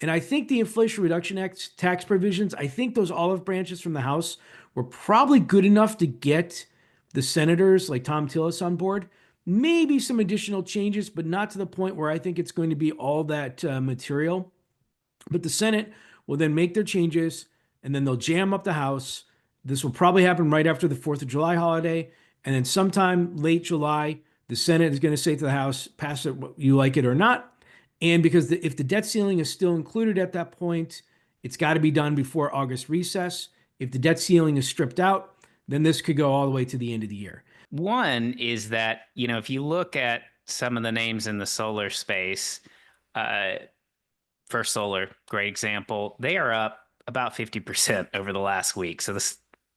And I think the Inflation Reduction Act tax provisions, I think those olive branches from the House were probably good enough to get the senators like Tom Tillis on board. Maybe some additional changes, but not to the point where I think it's going to be all that material. But the Senate will then make their changes and then they'll jam up the House. This will probably happen right after the 4th of July holiday. And then sometime late July, the Senate is going to say to the House, pass it, you like it or not. And because if the debt ceiling is still included at that point, it's got to be done before August recess. If the debt ceiling is stripped out, then this could go all the way to the end of the year. One is that, if you look at some of the names in the solar space, uh, First Solar, great example, they are up about 50% over the last week. So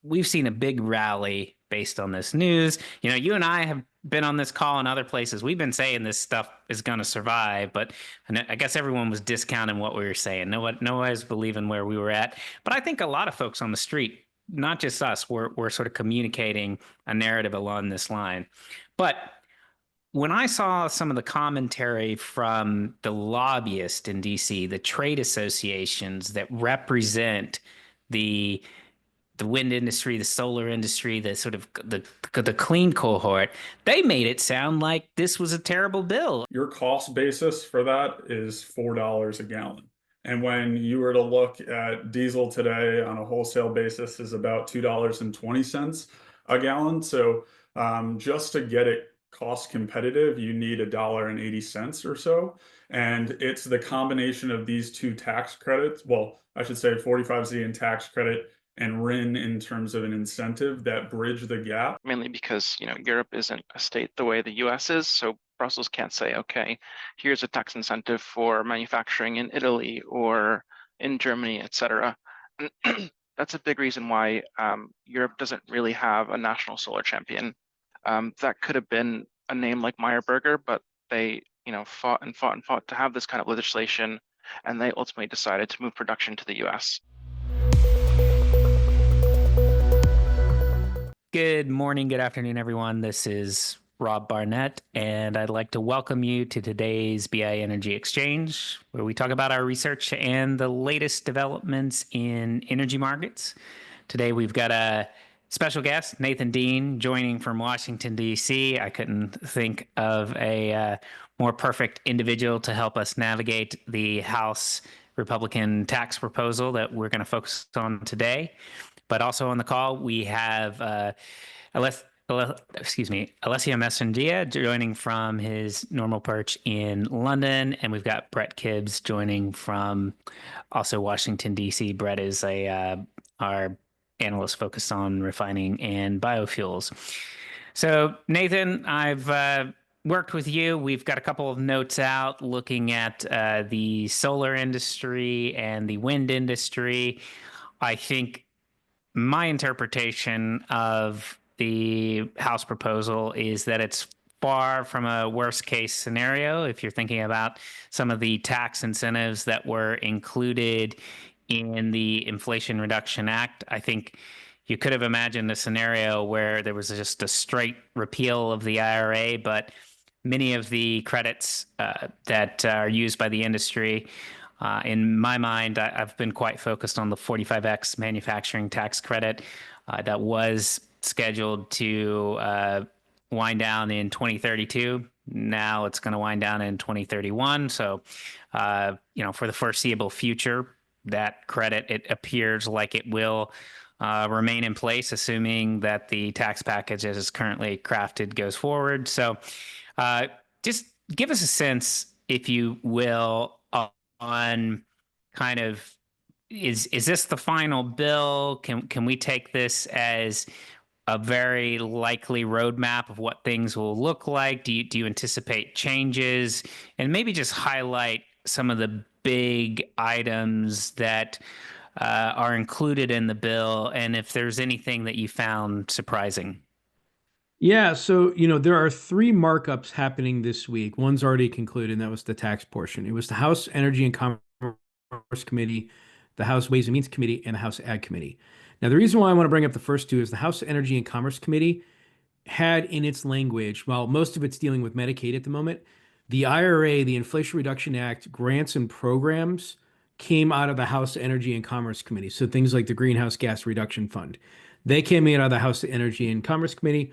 we've seen a big rally based on this news. You and I have been on this call and other places. We've been saying this stuff is going to survive, but I guess everyone was discounting what we were saying. No one was believing where we were at. But I think a lot of folks on the street, not just us, were sort of communicating a narrative along this line. But when I saw some of the commentary from the lobbyists in DC, the trade associations that represent the wind industry, the solar industry, the sort of the clean cohort, they made it sound like this was a terrible bill. Your cost basis for that is $4 a gallon. And when you were to look at diesel today on a wholesale basis is about $2.20 a gallon. So just to get it cost competitive, you need $1.80 or so. And it's the combination of these two tax credits. Well, I should say 45Z in tax credit and RIN in terms of an incentive that bridge the gap. Mainly because, Europe isn't a state the way the US is. So Brussels can't say, okay, here's a tax incentive for manufacturing in Italy or in Germany, et cetera. That's a big reason why Europe doesn't really have a national solar champion. That could have been a name like Meyer Burger, but they, fought and fought and fought to have this kind of legislation, and they ultimately decided to move production to the US. Good morning, good afternoon, everyone. This is Rob Barnett, and I'd like to welcome you to today's BI Energy Exchange, where we talk about our research and the latest developments in energy markets. Today, we've got a special guest, Nathan Dean, joining from Washington, D.C. I couldn't think of a more perfect individual to help us navigate the House Republican tax proposal that we're going to focus on today. But also on the call, we have Alessio Mastrandrea joining from his normal perch in London, and we've got Brett Gibbs joining from also Washington, D.C. Brett is our analyst focused on refining and biofuels. So, Nathan, I've worked with you. We've got a couple of notes out looking at the solar industry and the wind industry. I think my interpretation of the House proposal is that it's far from a worst case scenario. If you're thinking about some of the tax incentives that were included in the Inflation Reduction Act, I think you could have imagined a scenario where there was just a straight repeal of the IRA, but many of the credits that are used by the industry, in my mind, I've been quite focused on the 45X manufacturing tax credit that was scheduled to wind down in 2032. Now it's going to wind down in 2031. So, for the foreseeable future, that credit, it appears like it will remain in place, assuming that the tax package as is currently crafted goes forward. So just give us a sense, if you will, on kind of, is this the final bill? Can we take this as a very likely roadmap of what things will look like? Do you anticipate changes? And maybe just highlight some of the big items that are included in the bill, and if there's anything that you found surprising. Yeah, so there are three markups happening this week. One's already concluded, and that was the tax portion. It was the House Energy and Commerce Committee, the House Ways and Means Committee, and the House Ag Committee. Now, the reason why I want to bring up the first two is the House Energy and Commerce Committee had in its language, while most of it's dealing with Medicaid at the moment, the IRA, the Inflation Reduction Act, grants and programs came out of the House Energy and Commerce Committee. So things like the Greenhouse Gas Reduction Fund, they came out of the House Energy and Commerce Committee.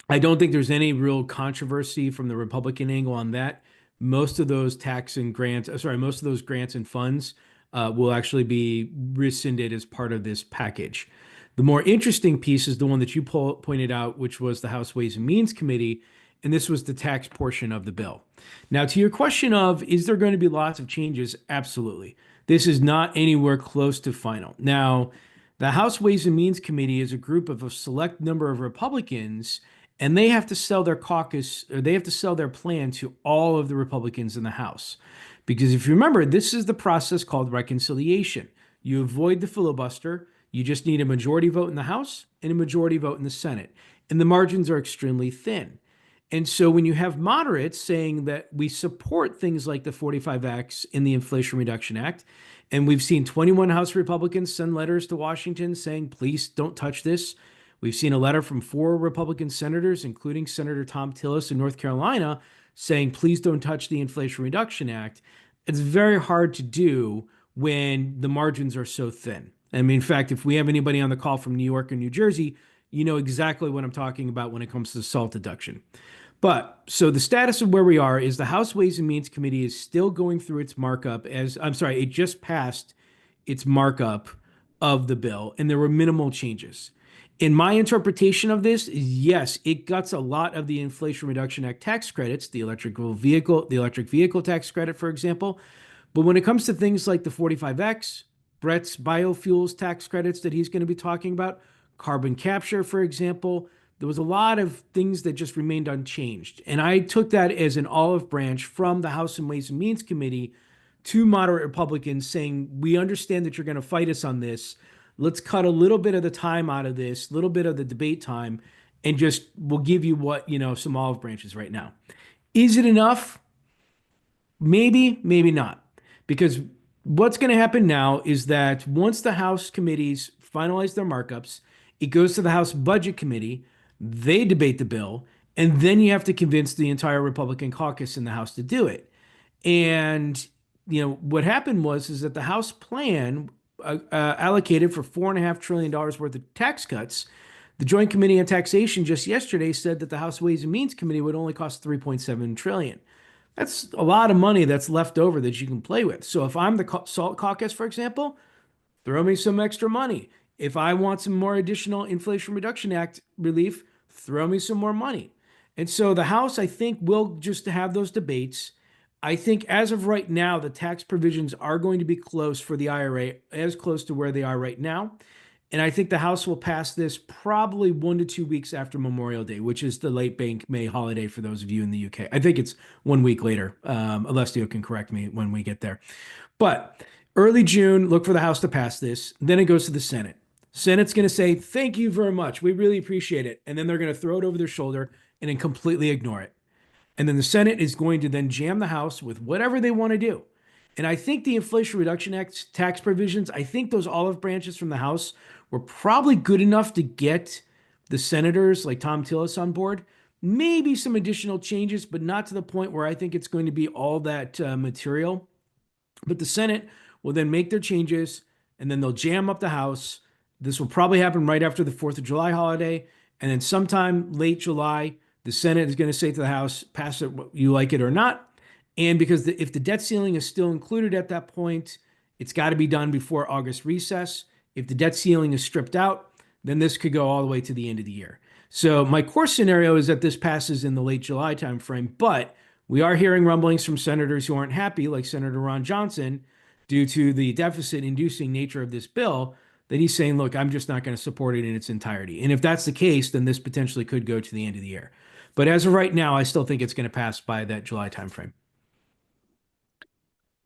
I don't think there's any real controversy from the Republican angle on that. Most of those most of those grants and funds will actually be rescinded as part of this package. The more interesting piece is the one that you pointed out, which was the House Ways and Means Committee, and this was the tax portion of the bill. Now, to your question of, is there going to be lots of changes? Absolutely. This is not anywhere close to final. Now, the House Ways and Means Committee is a group of a select number of Republicans, and they have to sell their caucus, or they have to sell their plan to all of the Republicans in the House. Because if you remember, this is the process called reconciliation. You avoid the filibuster, you just need a majority vote in the House and a majority vote in the Senate. And the margins are extremely thin. And so when you have moderates saying that we support things like the 45X in the Inflation Reduction Act, and we've seen 21 House Republicans send letters to Washington saying, please don't touch this. We've seen a letter from 4 Republican senators, including Senator Tom Tillis in North Carolina, saying, please don't touch the Inflation Reduction Act. It's very hard to do when the margins are so thin. I mean, in fact, if we have anybody on the call from New York or New Jersey, you know exactly what I'm talking about when it comes to SALT deduction. But so the status of where we are is the House Ways and Means Committee is still going through its markup it just passed its markup of the bill, and there were minimal changes. In my interpretation of this, yes, it guts a lot of the Inflation Reduction Act tax credits, the electric vehicle tax credit, for example. But when it comes to things like the 45X, Brett's biofuels tax credits that he's going to be talking about, carbon capture, for example, there was a lot of things that just remained unchanged. And I took that as an olive branch from the House and Ways and Means Committee to moderate Republicans saying, we understand that you're going to fight us on this. Let's cut a little bit of the time out of this, a little bit of the debate time, and just we'll give you some olive branches right now. Is it enough? Maybe, maybe not. Because what's going to happen now is that once the House committees finalize their markups, it goes to the House Budget Committee, they debate the bill, and then you have to convince the entire Republican caucus in the House to do it. And what happened is that the House plan allocated for $4.5 trillion worth of tax cuts. The Joint Committee on Taxation just yesterday said that the House Ways and Means Committee would only cost $3.7 trillion. That's a lot of money that's left over that you can play with. So if I'm the SALT caucus, for example, throw me some extra money. If I want some more additional Inflation Reduction Act relief, throw me some more money. And so the House, I think, will just have those debates. I think as of right now, the tax provisions are going to be close for the IRA, as close to where they are right now. And I think the House will pass this probably 1 to 2 weeks after Memorial Day, which is the late bank May holiday for those of you in the UK. I think it's 1 week later. Alessio can correct me when we get there. But early June, look for the House to pass this. Then it goes to the Senate. Senate's going to say, thank you very much. We really appreciate it. And then they're going to throw it over their shoulder and then completely ignore it. And then the Senate is going to then jam the House with whatever they want to do. And I think the Inflation Reduction Act tax provisions, I think those olive branches from the House were probably good enough to get the senators like Tom Tillis on board. Maybe some additional changes, but not to the point where I think it's going to be all that material. But the Senate will then make their changes, and then they'll jam up the House. This will probably happen right after the 4th of July holiday. And then sometime late July, the Senate is going to say to the House, pass it, you like it or not. And because if the debt ceiling is still included at that point, it's got to be done before August recess. If the debt ceiling is stripped out, then this could go all the way to the end of the year. So my core scenario is that this passes in the late July timeframe, but we are hearing rumblings from senators who aren't happy, like Senator Ron Johnson, due to the deficit-inducing nature of this bill, that he's saying, look, I'm just not going to support it in its entirety. And if that's the case, then this potentially could go to the end of the year. But as of right now, I still think it's going to pass by that July timeframe.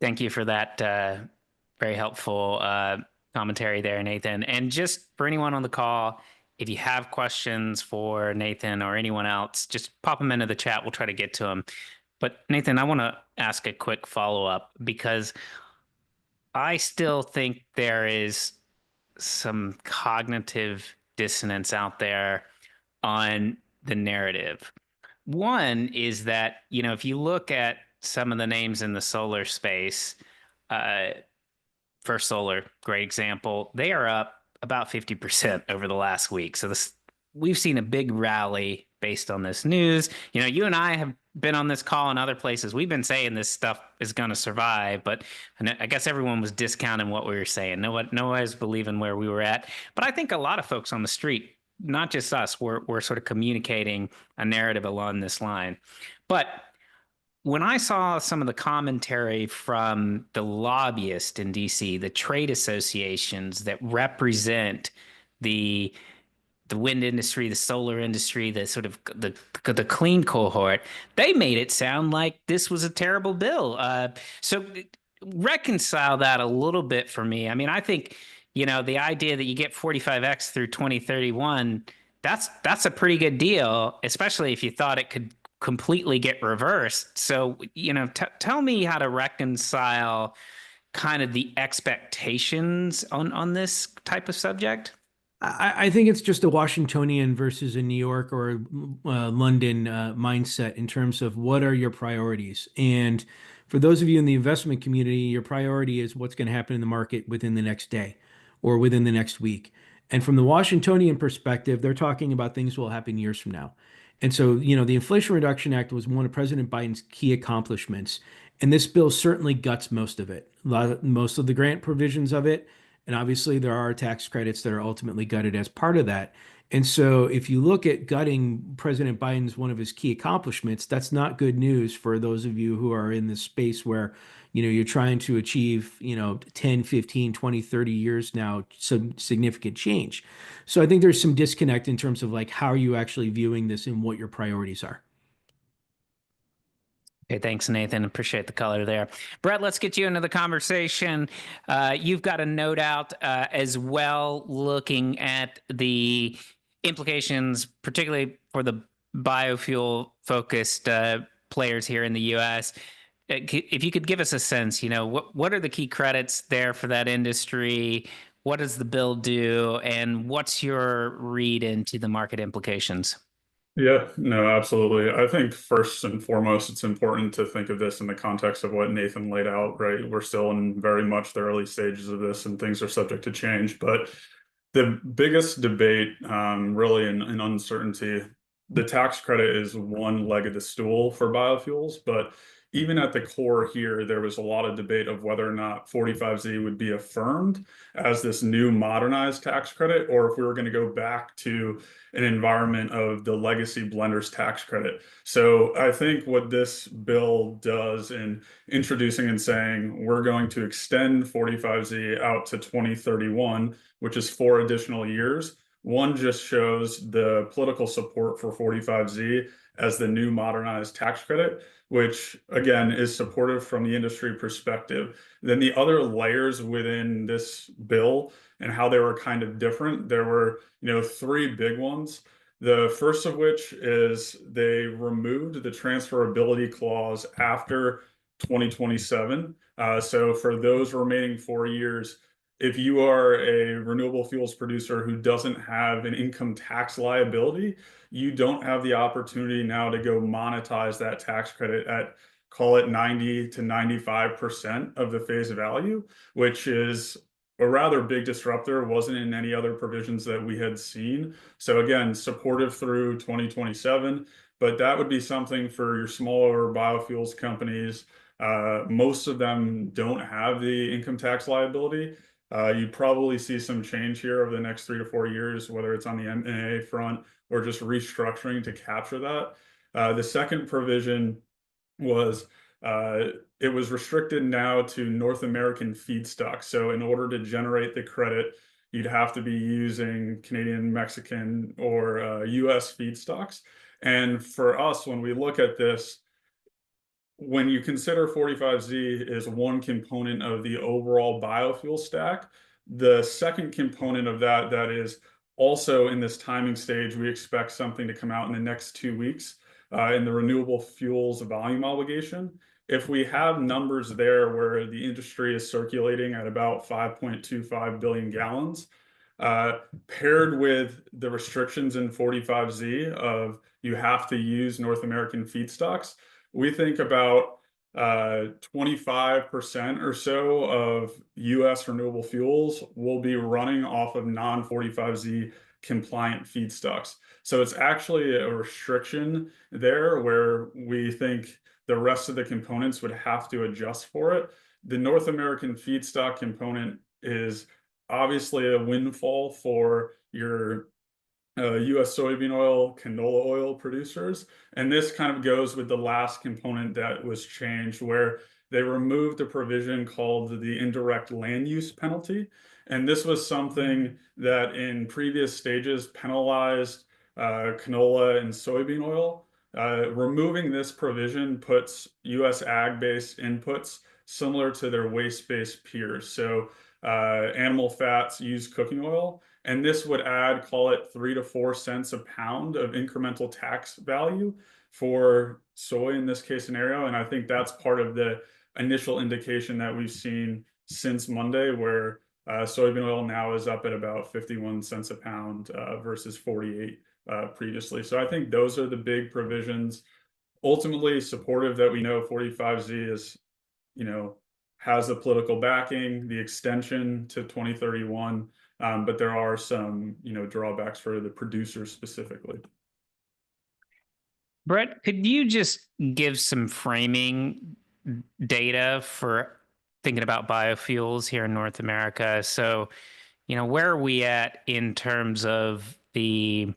Thank you for that very helpful commentary there, Nathan. And just for anyone on the call, if you have questions for Nathan or anyone else, just pop them into the chat. We'll try to get to them. But Nathan, I want to ask a quick follow-up because I still think there is some cognitive dissonance out there on the narrative. One is that, if you look at some of the names in the solar space, First Solar, great example. They are up about 50% over the last week. So we've seen a big rally based on this news. You know, you and I have been on this call and other places. We've been saying this stuff is going to survive, but I guess everyone was discounting what we were saying. No one was believing where we were at. But I think a lot of folks on the street, not just us, were sort of communicating a narrative along this line. But when I saw some of the commentary from the lobbyists in DC, the trade associations that represent the wind industry, the solar industry, the sort of the clean cohort, they made it sound like this was a terrible bill. So reconcile that a little bit for me. I mean, I think, you know, the idea that you get 45X through 2031, that's a pretty good deal, especially if you thought it could completely get reversed. So, you know, tell me how to reconcile kind of the expectations on this type of subject. I think it's just a Washingtonian versus a New York or London mindset in terms of what are your priorities. And for those of you in the investment community, your priority is what's going to happen in the market within the next day or within the next week. And from the Washingtonian perspective, they're talking about things will happen years from now. And so, you know, the Inflation Reduction Act was one of President Biden's key accomplishments. And this bill certainly guts most of it, most of the grant provisions of it. And obviously, there are tax credits that are ultimately gutted as part of that. And so, if you look at gutting President Biden's one of his key accomplishments, that's not good news for those of you who are in this space where, you know, you're trying to achieve, you know, 10, 15, 20, 30 years now, some significant change. So, I think there's some disconnect in terms of like, how are you actually viewing this and what your priorities are? Okay, thanks, Nathan. Appreciate the color there. Brett, let's get you into the conversation. You've got a note out as well, looking at the implications, particularly for the biofuel-focused players here in the U.S. If you could give us a sense, you know, what are the key credits there for that industry? What does the bill do? And what's your read into the market implications? Yeah, no, absolutely. I think first and foremost, it's important to think of this in the context of what Nathan laid out, right? We're still in very much the early stages of this and things are subject to change. But the biggest debate, really in uncertainty, the tax credit is one leg of the stool for biofuels. But even at the core here, there was a lot of debate of whether or not 45Z would be affirmed as this new modernized tax credit, or if we were going to go back to an environment of the legacy blenders tax credit. So I think what this bill does in introducing and saying we're going to extend 45Z out to 2031, which is 4 additional years, one just shows the political support for 45Z as the new modernized tax credit, which again is supportive from the industry perspective. Then the other layers within this bill and how they were kind of different, there were, you know, 3 big ones. The first of which is they removed the transferability clause after 2027. So for those remaining 4 years, if you are a renewable fuels producer who doesn't have an income tax liability, you don't have the opportunity now to go monetize that tax credit at, call it 90 to 95% of the face value, which is a rather big disruptor. Wasn't in any other provisions that we had seen. So again, supportive through 2027, but that would be something for your smaller biofuels companies. Most of them don't have the income tax liability. You probably see some change here over the next 3 to 4 years, whether it's on the M&A front or just restructuring to capture that. The second provision was it was restricted now to North American feedstocks. So in order to generate the credit, you'd have to be using Canadian, Mexican, or US feedstocks. And for us, when we look at this, when you consider 45Z is one component of the overall biofuel stack, the second component of that is also in this timing stage, we expect something to come out in the next 2 weeks in the renewable fuels volume obligation. If we have numbers there where the industry is circulating at about 5.25 billion gallons, paired with the restrictions in 45Z of you have to use North American feedstocks, we think about 25% or so of US renewable fuels will be running off of non-45Z compliant feedstocks. So it's actually a restriction there where we think the rest of the components would have to adjust for it. The North American feedstock component is obviously a windfall for your US soybean oil, canola oil producers. And this kind of goes with the last component that was changed, where they removed a provision called the indirect land use penalty. And this was something that in previous stages penalized canola and soybean oil. Removing this provision puts US ag-based inputs similar to their waste-based peers. So animal fats, used cooking oil, and this would add, call it 3 to 4 cents a pound of incremental tax value for soy in this case scenario. And I think that's part of the initial indication that we've seen since Monday, where soybean oil now is up at about 51 cents a pound versus 48 previously. So I think those are the big provisions. Ultimately supportive that we know 45Z is, has the political backing, the extension to 2031. But there are some, drawbacks for the producers specifically. Brett, could you just give some framing data for thinking about biofuels here in North America? So, where are we at in terms of the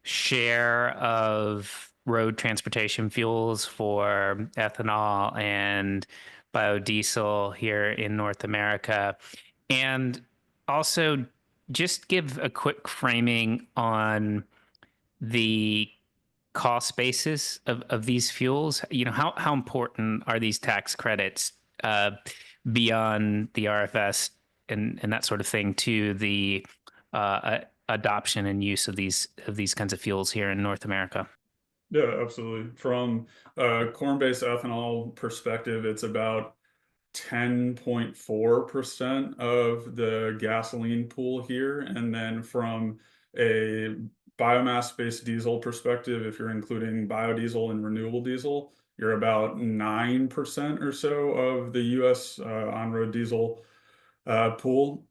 share of road transportation fuels for ethanol and biodiesel here in North America? And also, just give a quick framing on the cost basis of these fuels. How important are these tax credits beyond the RFS and that sort of thing to the adoption and use of these kinds of fuels here in North America? Yeah, absolutely. From a corn-based ethanol perspective, it's about 10.4% of the gasoline pool here. And then from a biomass-based diesel perspective, if you're including biodiesel and renewable diesel, you're about 9% or so of the US on-road diesel pool.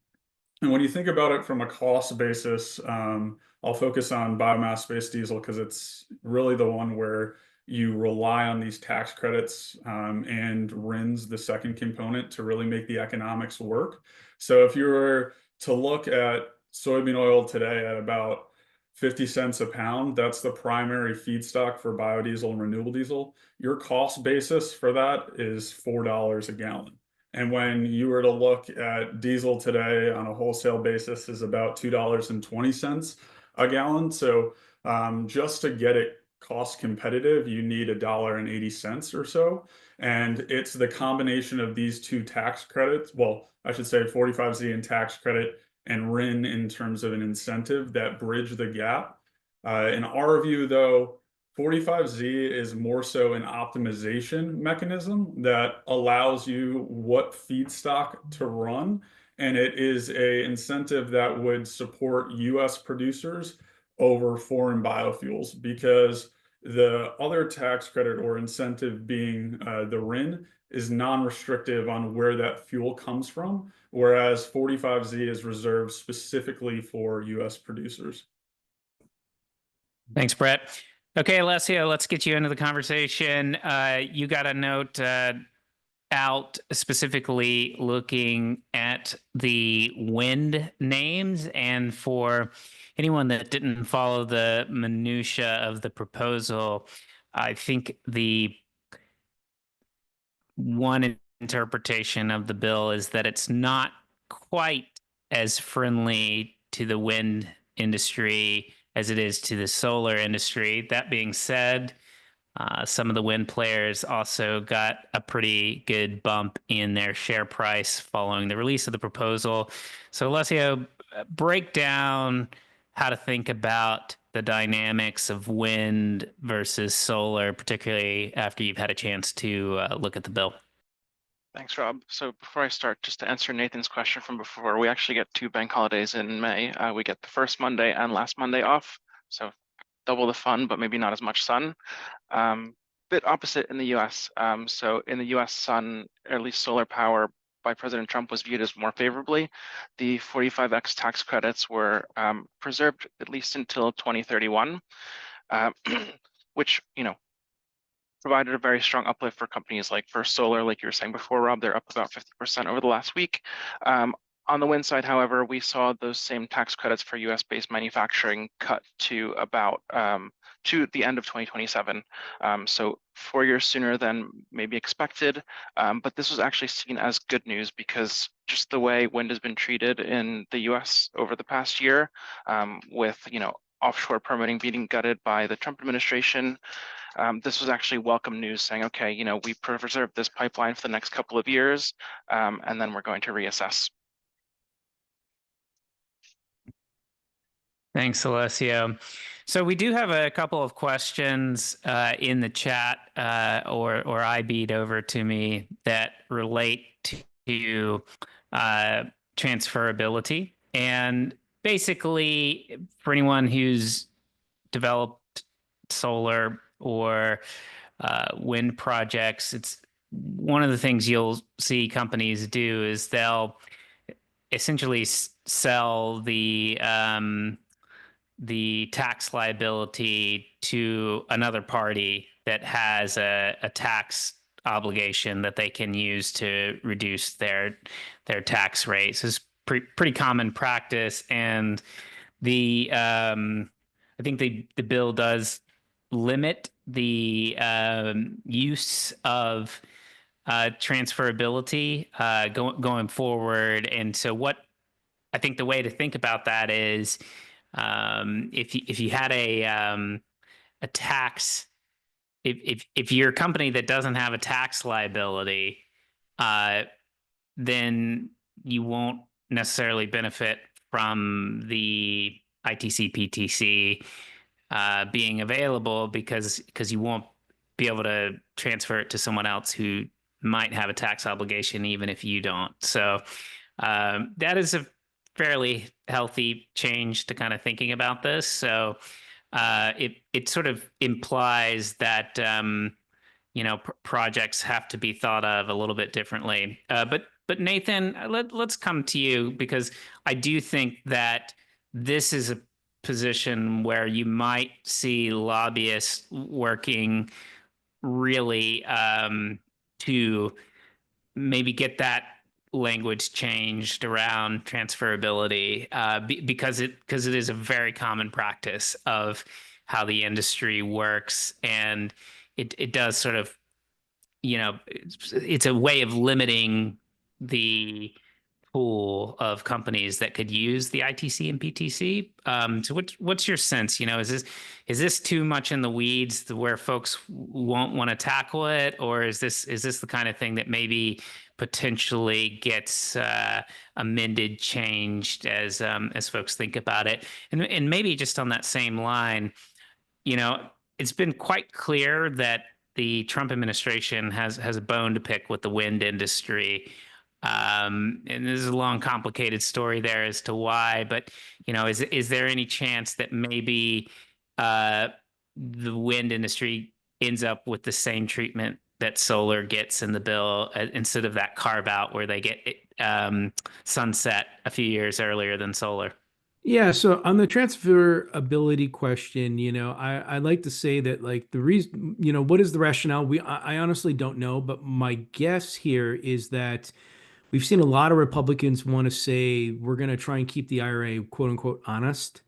And when you think about it from a cost basis, I'll focus on biomass-based diesel because it's really the one where you rely on these tax credits and RINs, the second component, to really make the economics work. So if you were to look at soybean oil today at about 50 cents a pound, that's the primary feedstock for biodiesel and renewable diesel. Your cost basis for that is $4 a gallon. And when you were to look at diesel today on a wholesale basis is about $2.20 a gallon. So just to get it cost competitive, you need $1.80 or so. And it's the combination of these two tax credits. Well, I should say 45Z and tax credit and RIN in terms of an incentive that bridge the gap. In our view, though, 45Z is more so an optimization mechanism that allows you what feedstock to run. And it is an incentive that would support US producers over foreign biofuels, because the other tax credit or incentive being the RIN is non-restrictive on where that fuel comes from, whereas 45Z is reserved specifically for US producers. Thanks, Brett. Okay, Alessio, let's get you into the conversation. You got a note out specifically looking at the wind names. And for anyone that didn't follow the minutia of the proposal, I think the one interpretation of the bill is that it's not quite as friendly to the wind industry as it is to the solar industry. That being said, some of the wind players also got a pretty good bump in their share price following the release of the proposal. So, Alessio, break down how to think about the dynamics of wind versus solar, particularly after you've had a chance to look at the bill. Thanks, Rob. So before I start, just to answer Nathan's question from before, we actually get 2 bank holidays in May. We get the first Monday and last Monday off. So double the fun, but maybe not as much sun. bit opposite in the US. So in the US, sun, or at least solar power by President Trump was viewed as more favorably. The 45X tax credits were preserved at least until 2031, which, provided a very strong uplift for companies like First Solar, like you were saying before, Rob. They're up about 50% over the last week. On the wind side, however, we saw those same tax credits for US-based manufacturing cut to about to the end of 2027. So 4 years sooner than maybe expected. But this was actually seen as good news because just the way wind has been treated in the US over the past year, with offshore permitting being gutted by the Trump administration. This was actually welcome news saying, okay, we preserved this pipeline for the next couple of years, and then we're going to reassess. Thanks, Alessio. So we do have a couple of questions in the chat, or IB'd over to me, that relate to transferability. And basically, for anyone who's developed solar or wind projects, it's one of the things you'll see companies do is they'll essentially sell the tax liability to another party that has a tax obligation that they can use to reduce their tax rates. It's pretty common practice, and I think the bill does limit the use of transferability going forward. And so what I think the way to think about that is, if you had a tax, if you're a company that doesn't have a tax liability, then you won't necessarily benefit from the ITC PTC being available because you won't be able to transfer it to someone else who might have a tax obligation even if you don't. So that is a fairly healthy change to kind of thinking about this. So it sort of implies that projects have to be thought of a little bit differently. But Nathan, let's come to you, because I do think that this is a position where you might see lobbyists working really to maybe get that language changed around transferability, because it is a very common practice of how the industry works, and it does sort of, it's a way of limiting the pool of companies that could use the ITC and PTC. So what's your sense? Is this too much in the weeds to where folks won't want to tackle it, or is this the kind of thing that maybe potentially gets amended, changed as folks think about it? And maybe just on that same line, it's been quite clear that the Trump administration has a bone to pick with the wind industry. And this is a long, complicated story there as to why, but is there any chance that maybe the wind industry ends up with the same treatment that solar gets in the bill, instead of that carve out where they get sunset a few years earlier than solar? Yeah, so on the transferability question, I like to say that, like, the reason, what is the rationale? I honestly don't know, but my guess here is that we've seen a lot of Republicans want to say we're going to try and keep the IRA, quote unquote, honest.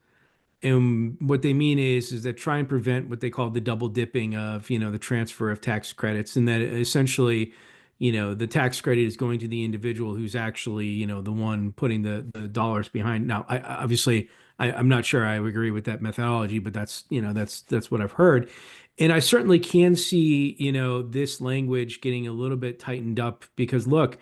And what they mean is that try and prevent what they call the double dipping of, the transfer of tax credits, and that essentially, the tax credit is going to the individual who's actually, the one putting the dollars behind. Now, I'm not sure I agree with that methodology, but that's what I've heard. And I certainly can see, this language getting a little bit tightened up, because look,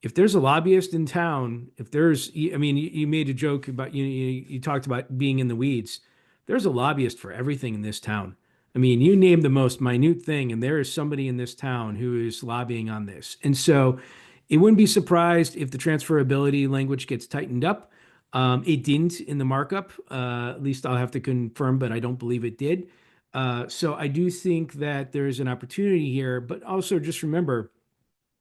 if there's a lobbyist in town, you made a joke about, you talked about being in the weeds. There's a lobbyist for everything in this town. I mean, you name the most minute thing, and there is somebody in this town who is lobbying on this. And so it wouldn't be surprised if the transferability language gets tightened up. It didn't in the markup. At least I'll have to confirm, but I don't believe it did. So I do think that there's an opportunity here, but also just remember,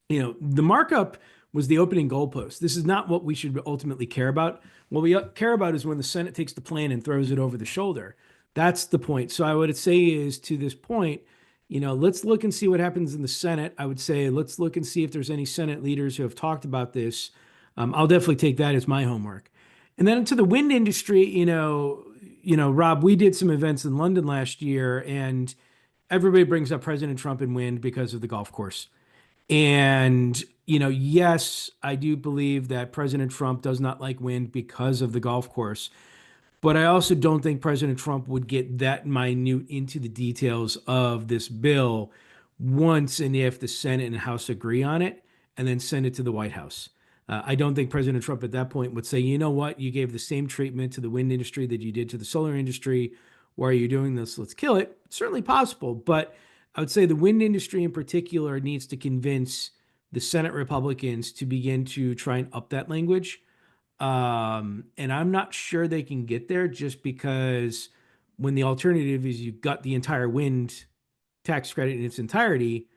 the markup was the opening goalpost. This is not what we should ultimately care about. What we care about is when the Senate takes the plan and throws it over the shoulder. That's the point. So I would say is to this point, let's look and see what happens in the Senate. I would say let's look and see if there's any Senate leaders who have talked about this. I'll definitely take that as my homework. And then to the wind industry, Rob, we did some events in London last year, and everybody brings up President Trump and wind because of the golf course. And, yes, I do believe that President Trump does not like wind because of the golf course. But I also don't think President Trump would get that minute into the details of this bill once and if the Senate and House agree on it and then send it to the White House. I don't think President Trump at that point would say, you know what, you gave the same treatment to the wind industry that you did to the solar industry. Why are you doing this? Let's kill it. It's certainly possible. But I would say the wind industry in particular needs to convince the Senate Republicans to begin to try and up that language. And I'm not sure they can get there just because when the alternative is you've got the entire wind tax credit in its entirety,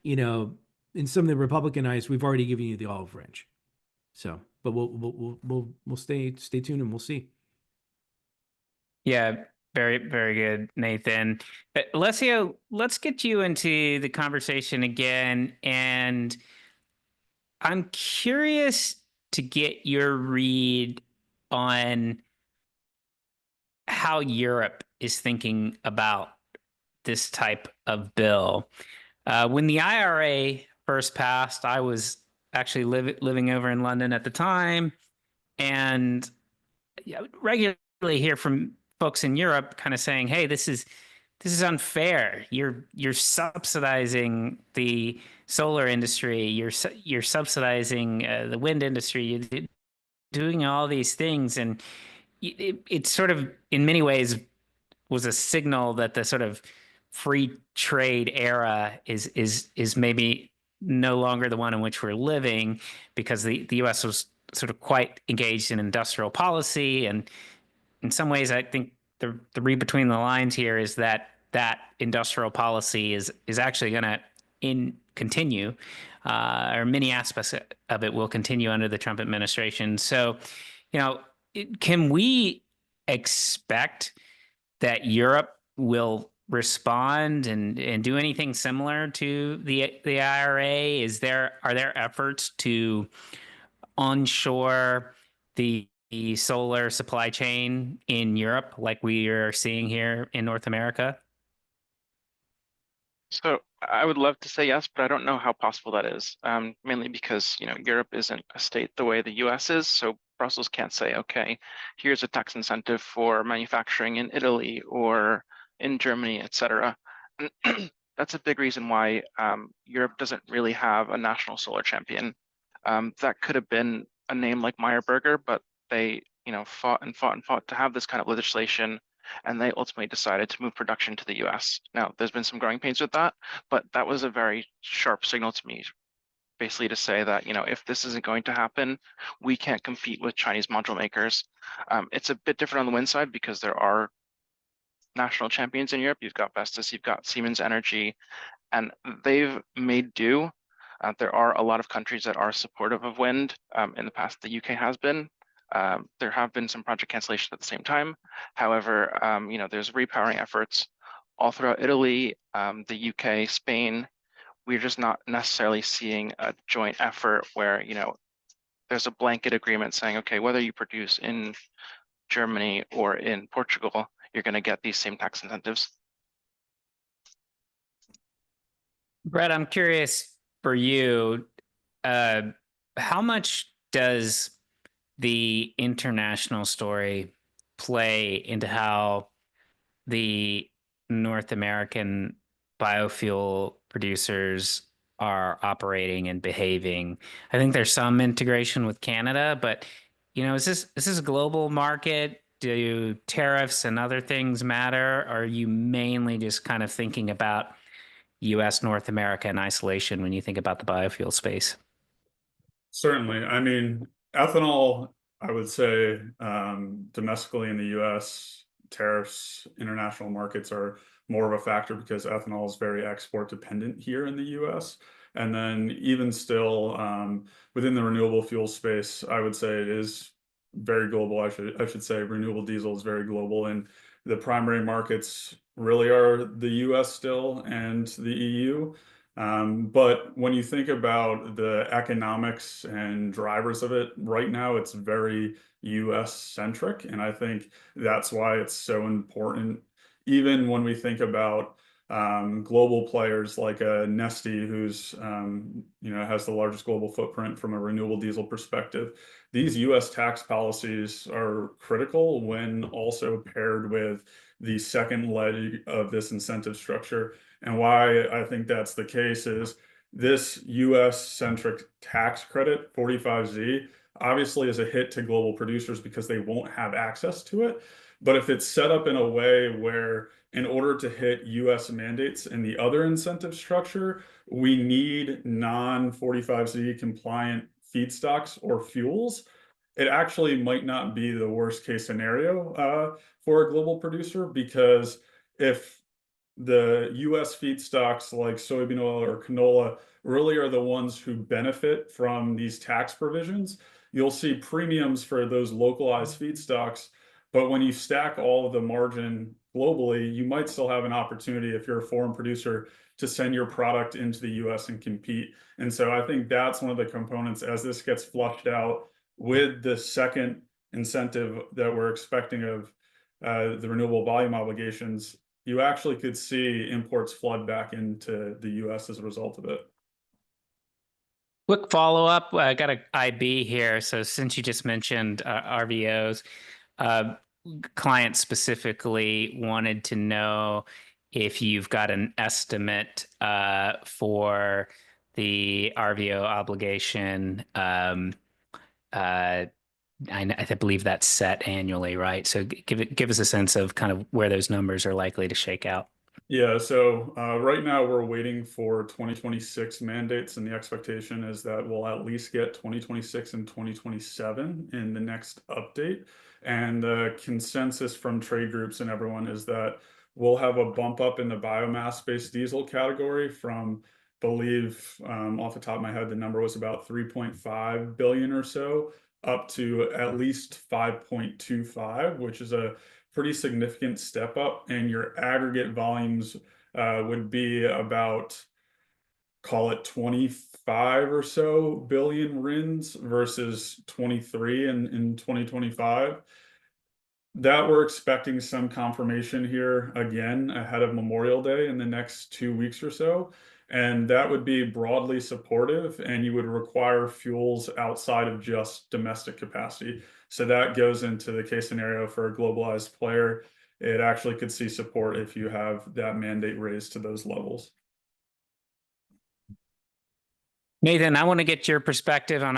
in some of the Republican eyes, we've already given you the olive branch. So, but we'll stay tuned and we'll see. Yeah, very, very good, Nathan. Alessio, let's get you into the conversation again. And I'm curious to get your read on how Europe is thinking about this type of bill. When the IRA first passed, I was actually living over in London at the time, and regularly hear from folks in Europe kind of saying, "Hey, this is unfair. You're subsidizing the solar industry. You're subsidizing the wind industry. You're doing all these things," and it sort of, in many ways, was a signal that the sort of free trade era is maybe no longer the one in which we're living, because the U.S. was sort of quite engaged in industrial policy. And in some ways, I think the read between the lines here is that industrial policy is actually going to continue, or many aspects of it will continue under the Trump administration. So, can we expect that Europe will respond and do anything similar to the IRA? Are there efforts to onshore the solar supply chain in Europe like we are seeing here in North America? So I would love to say yes, but I don't know how possible that is. Mainly because, Europe isn't a state the way the US is. So Brussels can't say, okay, here's a tax incentive for manufacturing in Italy or in Germany, etc. That's a big reason why Europe doesn't really have a national solar champion. That could have been a name like Meyer Burger, but they, fought and fought and fought to have this kind of legislation, and they ultimately decided to move production to the US. Now, there's been some growing pains with that, but that was a very sharp signal to me, basically to say that, if this isn't going to happen, we can't compete with Chinese module makers. It's a bit different on the wind side because there are national champions in Europe. You've got Vestas, you've got Siemens Energy, and they've made do. There are a lot of countries that are supportive of wind. In the past, the UK has been. There have been some project cancellations at the same time. However, there's repowering efforts all throughout Italy, the UK, Spain. We're just not necessarily seeing a joint effort where, there's a blanket agreement saying, okay, whether you produce in Germany or in Portugal, you're going to get these same tax incentives. Brett, I'm curious for you, how much does the international story play into how the North American biofuel producers are operating and behaving? I think there's some integration with Canada, but is this a global market? Do tariffs and other things matter? Or are you mainly just kind of thinking about US, North America in isolation when you think about the biofuel space? Certainly. I mean, ethanol, I would say, domestically in the US, tariffs, international markets are more of a factor because ethanol is very export dependent here in the US. And then even still, within the renewable fuel space, I would say it is very global. I should say renewable diesel is very global, and the primary markets really are the US still and the EU. But when you think about the economics and drivers of it, right now it's very US centric. And I think that's why it's so important, even when we think about global players like a Neste, who's has the largest global footprint from a renewable diesel perspective. These U.S. tax policies are critical when also paired with the second leg of this incentive structure. And why I think that's the case is this US centric tax credit, 45Z, obviously is a hit to global producers because they won't have access to it. But if it's set up in a way where, in order to hit US mandates in the other incentive structure, we need non-45Z compliant feedstocks or fuels, it actually might not be the worst case scenario for a global producer, because if the US feedstocks like soybean oil or canola really are the ones who benefit from these tax provisions, you'll see premiums for those localized feedstocks. But when you stack all of the margin globally, you might still have an opportunity, if you're a foreign producer, to send your product into the US and compete. And so I think that's one of the components as this gets flushed out with the second incentive that we're expecting of the renewable volume obligations. You actually could see imports flood back into the US as a result of it. Quick follow-up. I got an IB here. So since you just mentioned RVOs, clients specifically wanted to know if you've got an estimate for the RVO obligation. I believe that's set annually, right? So give us a sense of kind of where those numbers are likely to shake out. Yeah, so right now we're waiting for 2026 mandates, and the expectation is that we'll at least get 2026 and 2027 in the next update. And the consensus from trade groups and everyone is that we'll have a bump up in the biomass-based diesel category from, believe, off the top of my head, the number was about 3.5 billion or so, up to at least 5.25, which is a pretty significant step up, and your aggregate volumes would be about, call it 25 or so billion RINs versus 23 in 2025. That we're expecting some confirmation here again ahead of Memorial Day in the next 2 weeks or so. And that would be broadly supportive, and you would require fuels outside of just domestic capacity. So that goes into the case scenario for a globalized player. It actually could see support if you have that mandate raised to those levels. Nathan, I want to get your perspective on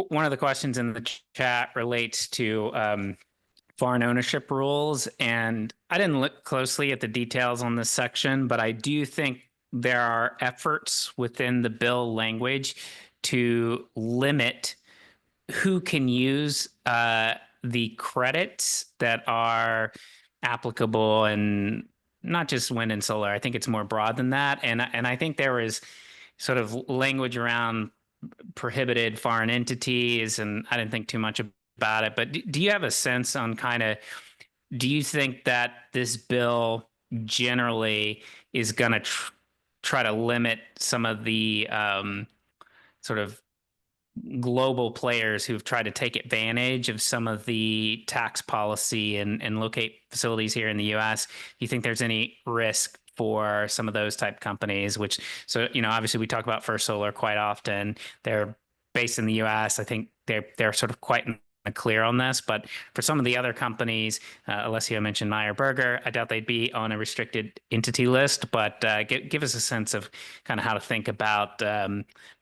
one of the questions in the chat relates to foreign ownership rules. And I didn't look closely at the details on this section, but I do think there are efforts within the bill language to limit who can use the credits that are applicable, and not just wind and solar. I think it's more broad than that. And I think there is sort of language around prohibited foreign entities, and I didn't think too much about it. But do you have a sense on do you think that this bill generally is going to try to limit some of the sort of global players who've tried to take advantage of some of the tax policy and locate facilities here in the US? Do you think there's any risk for some of those type companies, obviously we talk about First Solar quite often. They're based in the US. I think they're sort of quite clear on this, but for some of the other companies, Alessio mentioned Meyer Burger, I doubt they'd be on a restricted entity list, but give us a sense of kind of how to think about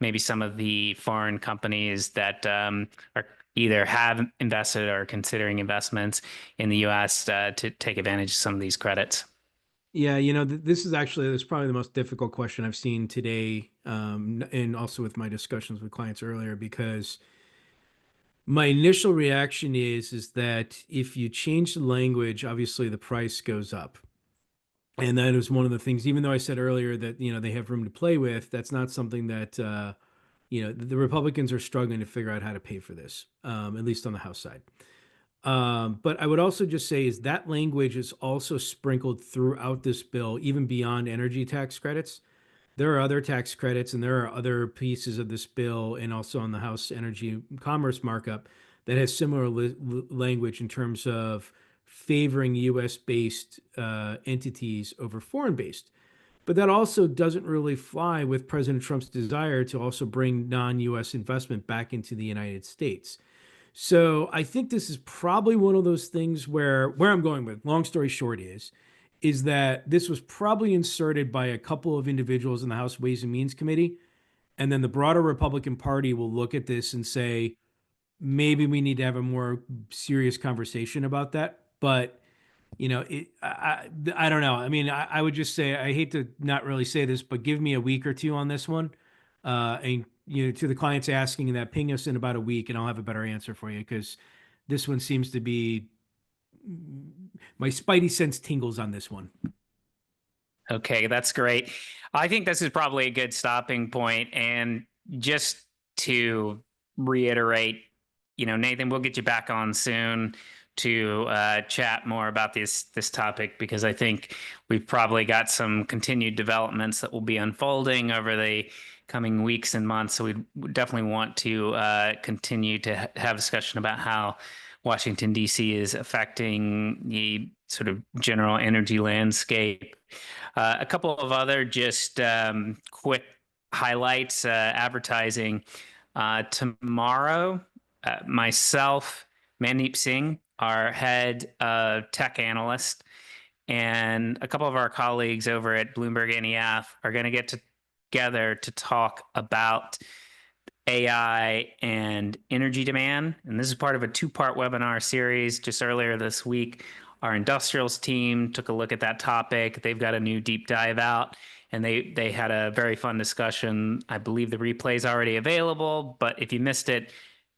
maybe some of the foreign companies that are either have invested or considering investments in the US to take advantage of some of these credits. Yeah, this is probably the most difficult question I've seen today, and also with my discussions with clients earlier, because my initial reaction is that if you change the language, obviously the price goes up. And that is one of the things, even though I said earlier that, they have room to play with, that's not something that, the Republicans are struggling to figure out how to pay for this, at least on the House side. But I would also just say is that language is also sprinkled throughout this bill, even beyond energy tax credits. There are other tax credits and there are other pieces of this bill and also on the House Energy Commerce markup that has similar language in terms of favoring US based entities over foreign based. But that also doesn't really fly with President Trump's desire to also bring non US investment back into the United States. So I think this is probably one of those things where I'm going with, long story short is that this was probably inserted by a couple of individuals in the House Ways and Means Committee. And then the broader Republican Party will look at this and say, maybe we need to have a more serious conversation about that. But, I don't know. I mean, I would just say, I hate to not really say this, but give me a week or two on this one. And, to the clients asking that, ping us in about a week and I'll have a better answer for you because this one seems to be my spidey sense tingles on this one. Okay, that's great. I think this is probably a good stopping point. And just to reiterate, Nathan, we'll get you back on soon to chat more about this topic because I think we've probably got some continued developments that will be unfolding over the coming weeks and months. So we definitely want to continue to have a discussion about how Washington, D.C. is affecting the sort of general energy landscape. A couple of other just quick highlights, advertising. Tomorrow, myself, Mandeep Singh, our head tech analyst, and a couple of our colleagues over at Bloomberg NEF are going to get together to talk about AI and energy demand. And this is part of a two-part webinar series. Just earlier this week, our industrials team took a look at that topic. They've got a new deep dive out, and they had a very fun discussion. I believe the replay is already available, but if you missed it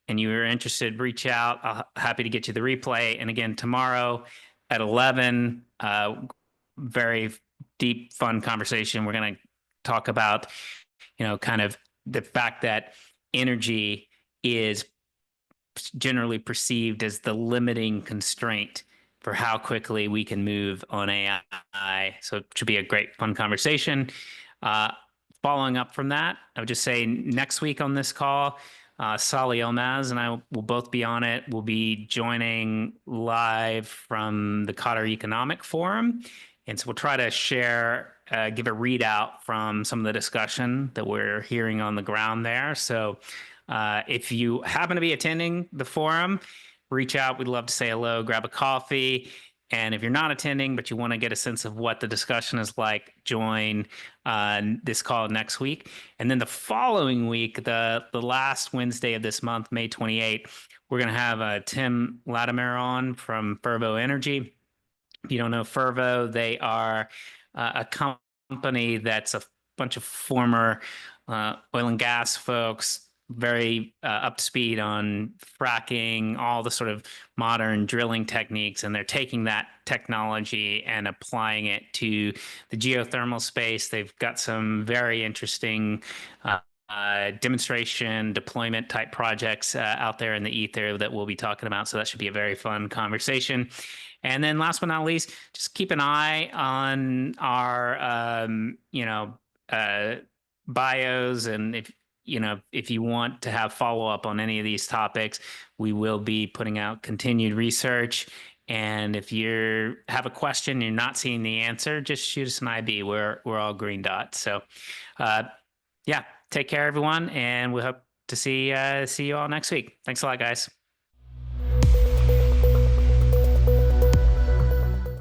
and you were interested, reach out. I'm happy to get you the replay. And again, tomorrow at 11, very deep, fun conversation. We're going to talk about, kind of the fact that energy is generally perceived as the limiting constraint for how quickly we can move on AI. So it should be a great, fun conversation. Following up from that, I would just say next week on this call, Sally Omaz and I will both be on it. We'll be joining live from the Qatar Economic Forum. And so we'll try to share, give a readout from some of the discussion that we're hearing on the ground there. So if you happen to be attending the forum, reach out. We'd love to say hello, grab a coffee. And if you're not attending, but you want to get a sense of what the discussion is like, join this call next week. And then the following week, the last Wednesday of this month, May 28th, we're going to have Tim Latimer on from Fervo Energy. If you don't know Fervo, they are a company that's a bunch of former oil and gas folks, very up to speed on fracking, all the sort of modern drilling techniques, and they're taking that technology and applying it to the geothermal space. They've got some very interesting demonstration deployment type projects out there in the ether that we'll be talking about. So that should be a very fun conversation. And then last but not least, just keep an eye on our, bios. And if you want to have follow-up on any of these topics, we will be putting out continued research. And if you have a question, you're not seeing the answer, just shoot us an IB. We're all green dots. So, yeah, take care, everyone. And we hope to see you all next week. Thanks a lot, guys.